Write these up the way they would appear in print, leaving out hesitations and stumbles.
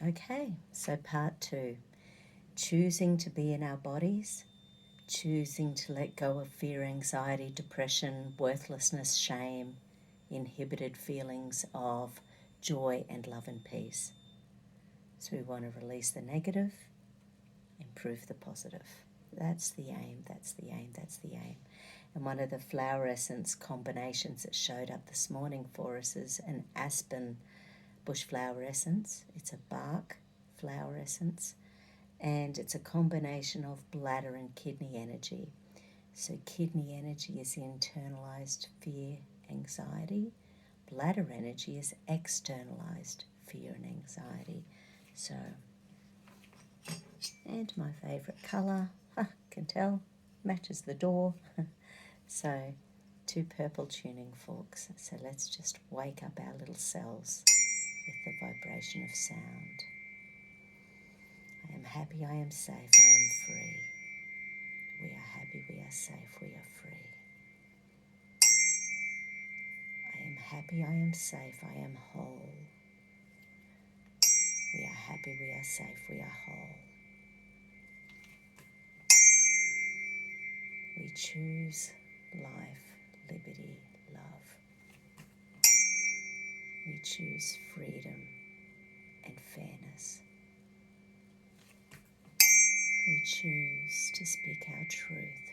Okay, so part 2, choosing to be in our bodies, choosing to let go of fear, anxiety, depression, worthlessness, shame, inhibited feelings of joy and love and peace. So we want to release the negative, improve the positive. That's the aim, that's the aim, that's the aim. And one of the flower essence combinations that showed up this morning for us is an aspen bush flower essence. It's a bark flower essence, and it's a combination of bladder and kidney energy. So kidney energy is internalized fear, anxiety. Bladder energy is externalized fear and anxiety. So, and my favorite color, can tell, matches the door. So 2 purple tuning forks. So let's just wake up our little cells with the vibration of sound. I am happy, I am safe, I am free. We are happy, we are safe, we are free. I am happy, I am safe, I am whole. We are happy, we are safe, we are whole. We choose life, liberty, love. We choose freedom and fairness. We choose to speak our truth.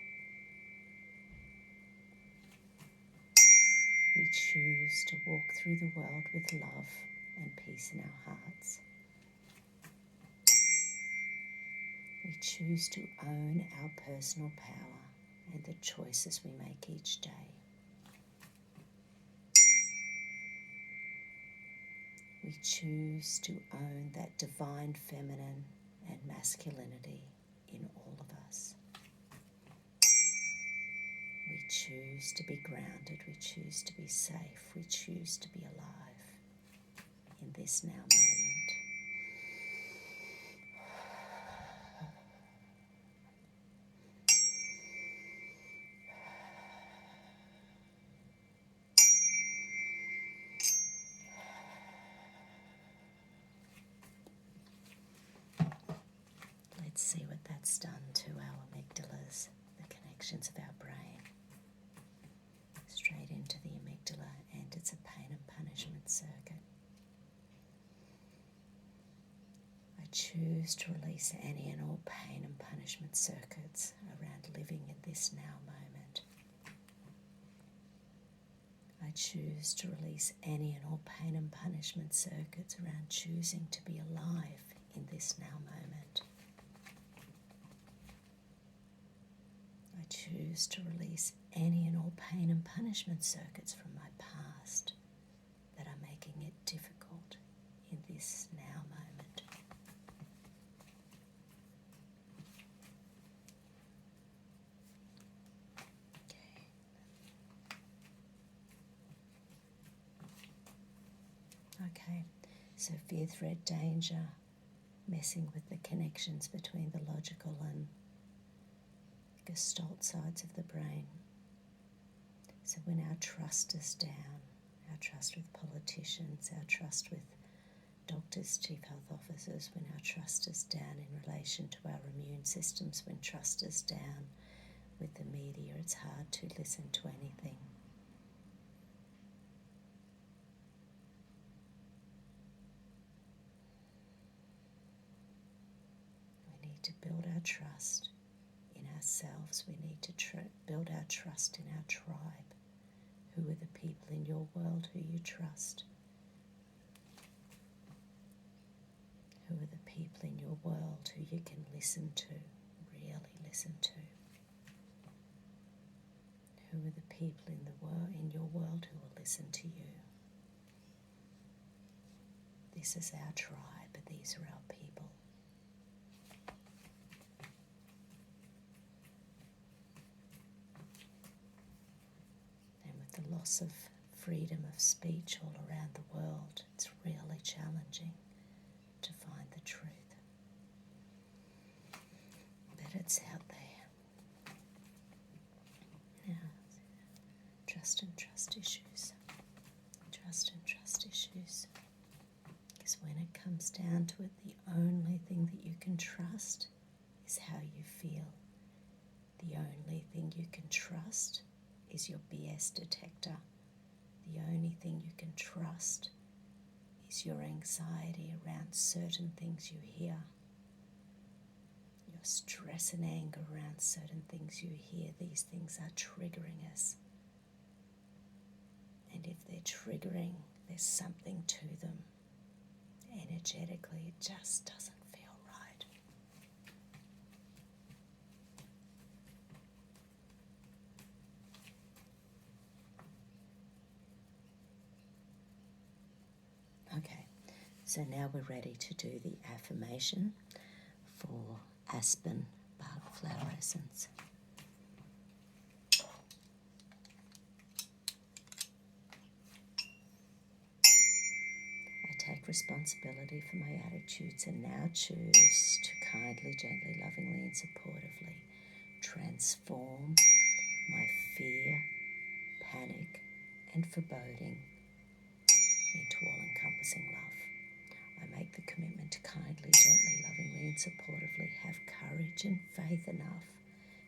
We choose to walk through the world with love and peace in our hearts. We choose to own our personal power and the choices we make each day. We choose to own that divine feminine and masculinity in all of us. We choose to be grounded, we choose to be safe, we choose to be alive in this now moment. Let's see what that's done to our amygdalas, the connections of our brain. Straight into the amygdala, and it's a pain and punishment circuit. I choose to release any and all pain and punishment circuits around living in this now moment. I choose to release any and all pain and punishment circuits around choosing to be alive in this now moment. I choose to release any and all pain and punishment circuits from my past that are making it difficult in this now moment. Okay, so fear, threat, danger, messing with the connections between the logical and Gestalt sides of the brain. So when our trust is down, our trust with politicians, our trust with doctors, chief health officers, when our trust is down in relation to our immune systems, when trust is down with the media, it's hard to listen to anything. We need to build our trust in ourselves. We need to build our trust in our tribe. Who are the people in your world who you trust? Who are the people in your world who you can listen to, really listen to? Who are the people in your world who will listen to you? This is our tribe, these are our people. And with the loss of freedom of speech all around the world, it's really challenging to find the truth. But it's out there. Now, trust and trust issues. Trust and trust issues. Because when it comes down to it, the only thing that you can trust is how you feel. The only thing you can trust is your BS detector. The only thing you can trust is your anxiety around certain things you hear. Your stress and anger around certain things you hear. These things are triggering us. And if they're triggering, there's something to them. Energetically, it just doesn't feel right. Okay, so now we're ready to do the affirmation for aspen bark flower essence. I take responsibility for my attitudes and now choose to kindly, gently, lovingly and supportively transform my fear, panic and foreboding into all-encompassing love. I make the commitment to kindly, gently, lovingly and supportively have courage and faith enough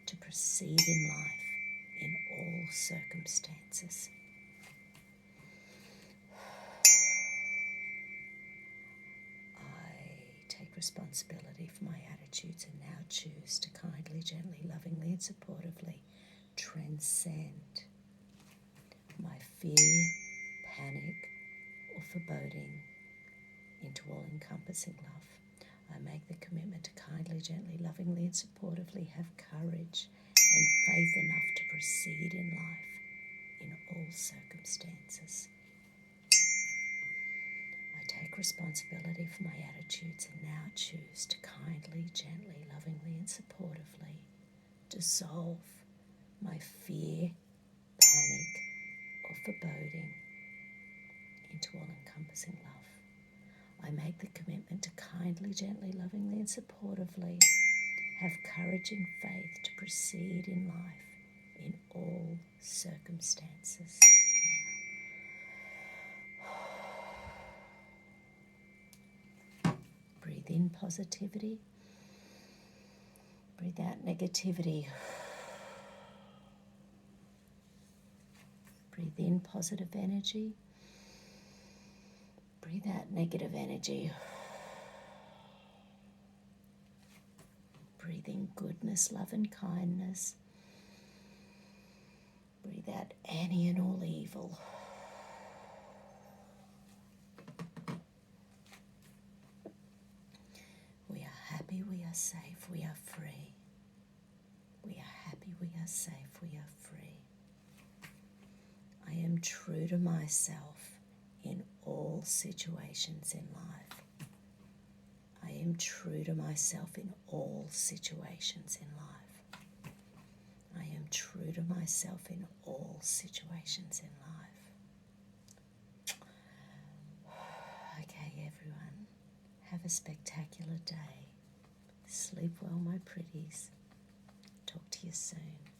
to proceed in life in all circumstances. I take responsibility for my attitudes and now choose to kindly, gently, lovingly and supportively transcend my fear, panic or foreboding into all-encompassing love. I make the commitment to kindly, gently, lovingly and supportively have courage and faith enough to proceed in life in all circumstances. I take responsibility for my attitudes and now choose to kindly, gently, lovingly and supportively dissolve my fear, panic or foreboding into all-encompassing love. I make the commitment to kindly, gently, lovingly and supportively have courage and faith to proceed in life in all circumstances. Now, breathe in positivity, breathe out negativity. Breathe in positive energy, breathe out negative energy. Breathe in goodness, love and kindness. Breathe out any and all evil. We are happy, we are safe, we are free. We are happy, we are safe, we are free. I am true to myself in all situations in life. I am true to myself in all situations in life. I am true to myself in all situations in life. Okay, everyone, have a spectacular day. Sleep well, my pretties. Talk to you soon.